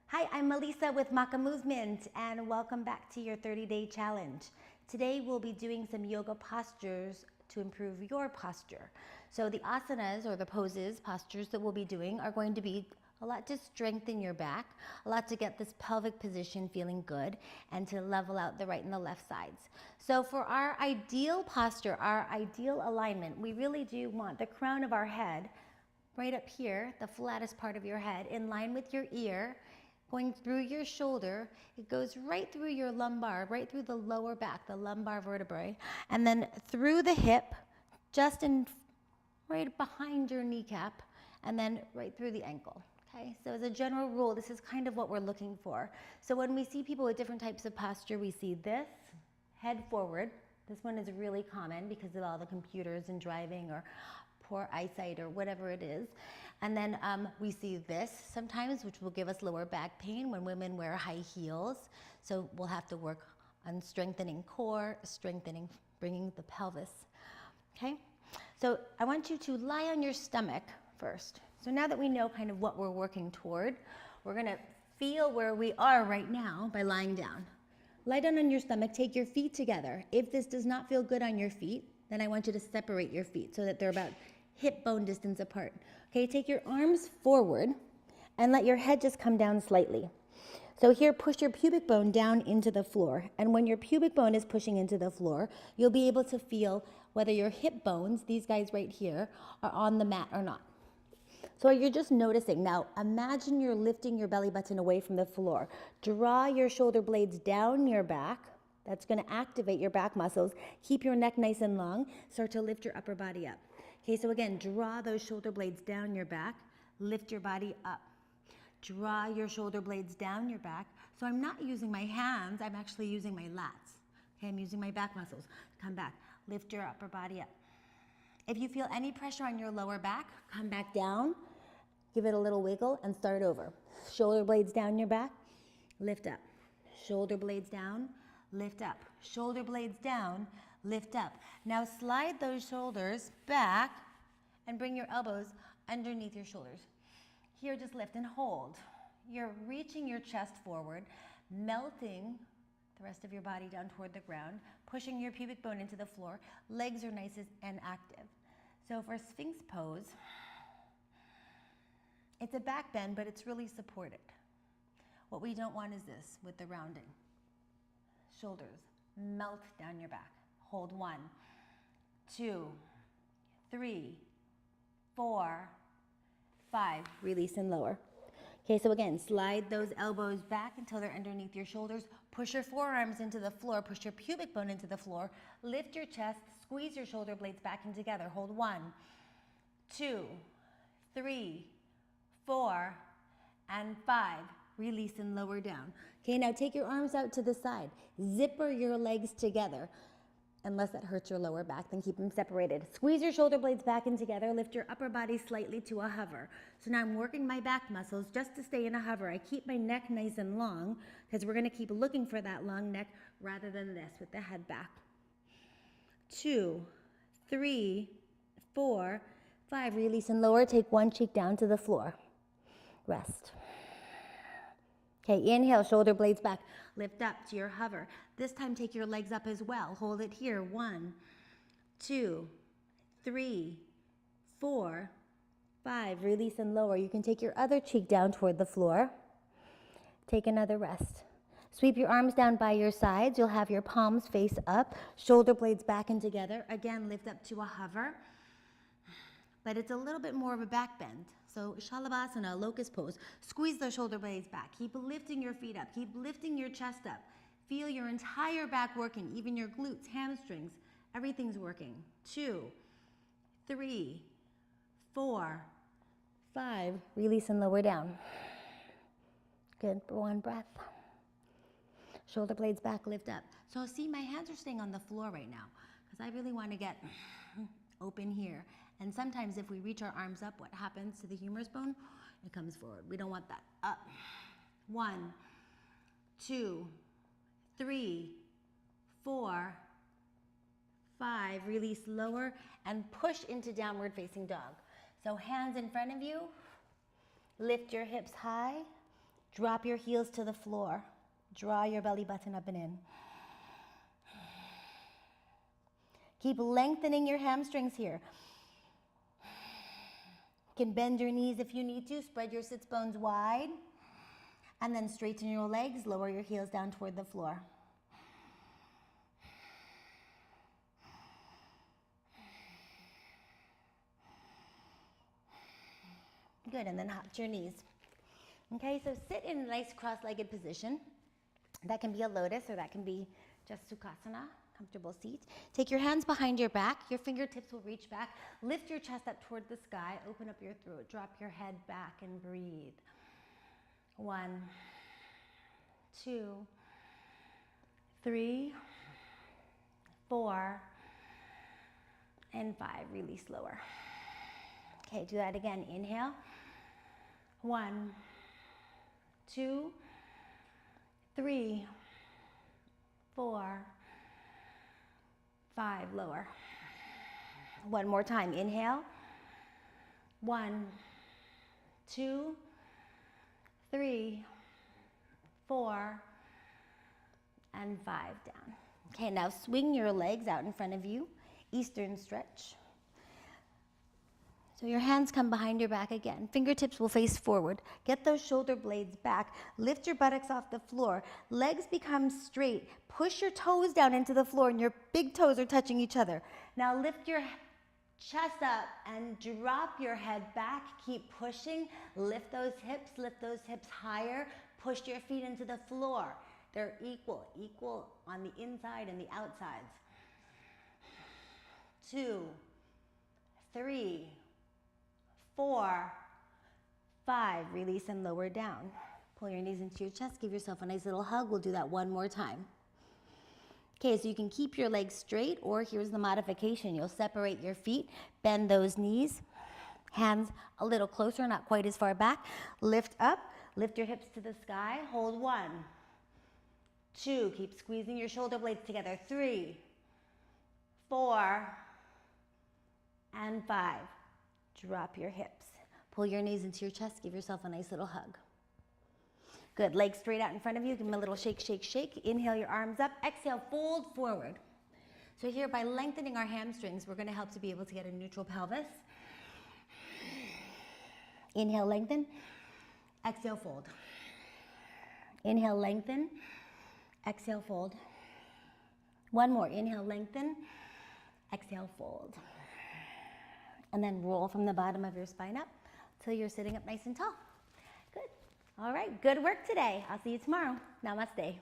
Hi, I'm Melisa with MaKa Movement, and welcome back to your 30-day challenge. Today we'll be doing some yoga postures to improve your posture. So the asanas, or the poses, postures that we'll be doing are going to be a lot to strengthen your back, a lot to get this pelvic position feeling good, and to level out the right and the left sides. So for our ideal posture, our ideal alignment, we really do want the crown of our head right up here, the flattest part of your head, in line with your ear, going through your shoulder. It goes right through your lumbar, right through the lower back, the lumbar vertebrae, and then through the hip, just in right behind your kneecap, and then right through the ankle. Okay, so as a general rule, this is kind of what we're looking for. So when we see people with different types of posture, we see this, head forward. This one is really common because of all the computers and driving or poor eyesight or whatever it is. And then we see this sometimes, which will give us lower back pain when women wear high heels. So we'll have to work on strengthening core, bringing the pelvis. Okay, so I want you to lie on your stomach first. So now that we know kind of what we're working toward, we're gonna feel where we are right now by lying down. Lie down on your stomach, take your feet together. If this does not feel good on your feet, then I want you to separate your feet so that they're about hip bone distance apart. Okay, take your arms forward and let your head just come down slightly. So here, push your pubic bone down into the floor. And when your pubic bone is pushing into the floor, you'll be able to feel whether your hip bones, these guys right here, are on the mat or not. So you're just noticing. Now, imagine you're lifting your belly button away from the floor. Draw your shoulder blades down your back. That's going to activate your back muscles. Keep your neck nice and long. Start to lift your upper body up. Okay, so again, draw those shoulder blades down your back. Lift your body up. Draw your shoulder blades down your back. So I'm not using my hands. I'm actually using my lats. Okay, I'm using my back muscles. Come back. Lift your upper body up. If you feel any pressure on your lower back, come back down. Give it a little wiggle and start over. Shoulder blades down your back. Lift up. Shoulder blades down. Lift up. Shoulder blades down, lift up. Now slide those shoulders back and bring your elbows underneath your shoulders. Here, just lift and hold. You're reaching your chest forward, melting the rest of your body down toward the ground, pushing your pubic bone into the floor. Legs are nice and active. So for Sphinx pose, it's a back bend, but it's really supported. What we don't want is this with the rounding. Shoulders melt down your back. Hold 1, 2, 3, 4, 5. Release and lower. Okay, so again, slide those elbows back until they're underneath your shoulders. Push your forearms into the floor. Push your pubic bone into the floor. Lift your chest. Squeeze your shoulder blades back in together. Hold 1, 2, 3, 4, and 5. Release and lower down. Okay, now take your arms out to the side. Zipper your legs together. Unless that hurts your lower back, then keep them separated. Squeeze your shoulder blades back in together. Lift your upper body slightly to a hover. So now I'm working my back muscles just to stay in a hover. I keep my neck nice and long because we're going to keep looking for that long neck rather than this with the head back. 2, 3, 4, 5. Release and lower. Take one cheek down to the floor. Rest. Okay, inhale, shoulder blades back. Lift up to your hover. This time, take your legs up as well. Hold it here. 1, 2, 3, 4, 5. Release and lower. You can take your other cheek down toward the floor. Take another rest. Sweep your arms down by your sides. You'll have your palms face up. Shoulder blades back and together. Again, lift up to a hover. But it's a little bit more of a back bend. So Shalabhasana, locust pose. Squeeze the shoulder blades back. Keep lifting your feet up. Keep lifting your chest up. Feel your entire back working, even your glutes, hamstrings. Everything's working. 2, 3, 4, 5. Release and lower down. Good for one breath. Shoulder blades back, lift up. So see, my hands are staying on the floor right now because I really want to get open here. And sometimes if we reach our arms up, what happens to the humerus bone? It comes forward. We don't want that. Up. 1, 2, 3, 4, 5. Release, lower, and push into downward facing dog. So hands in front of you. Lift your hips high. Drop your heels to the floor. Draw your belly button up and in. Keep lengthening your hamstrings here. You can bend your knees if you need to. Spread your sits bones wide. And then straighten your legs. Lower your heels down toward the floor. Good, and then hop your knees. Okay, so sit in a nice cross-legged position. That can be a lotus or that can be just Sukhasana, comfortable seat. Take your hands behind your back. Your fingertips will reach back. Lift your chest up toward the sky. Open up your throat. Drop your head back and breathe. 1, 2, 3, 4, and 5. Release lower. Okay, do that again. Inhale. 1, 2, 3, 4, 5. Lower. One more time. Inhale. 1, 2, 3, 4, and 5. Down. Okay, now swing your legs out in front of you. Eastern stretch. So your hands come behind your back again. Fingertips will face forward. Get those shoulder blades back. Lift your buttocks off the floor. Legs become straight. Push your toes down into the floor and your big toes are touching each other. Now lift your chest up and drop your head back. Keep pushing. Lift those hips higher. Push your feet into the floor. They're equal on the inside and the outsides. 2, 3, 4, 5. Release and lower down. Pull your knees into your chest. Give yourself a nice little hug. We'll do that one more time. Okay, so you can keep your legs straight, or here's the modification. You'll separate your feet, bend those knees, hands a little closer, not quite as far back. Lift up, lift your hips to the sky. Hold 1, 2. Keep squeezing your shoulder blades together. 3, 4, and 5. Drop your hips. Pull your knees into your chest. Give yourself a nice little hug. Good. Legs straight out in front of you. Give them a little shake, shake, shake. Inhale your arms up. Exhale, fold forward. So here, by lengthening our hamstrings, we're going to help to be able to get a neutral pelvis. Inhale, lengthen. Exhale, fold. Inhale, lengthen. Exhale, fold. One more. Inhale, lengthen. Exhale, fold. And then roll from the bottom of your spine up till you're sitting up nice and tall. Good. All right, good work today. I'll see you tomorrow. Namaste.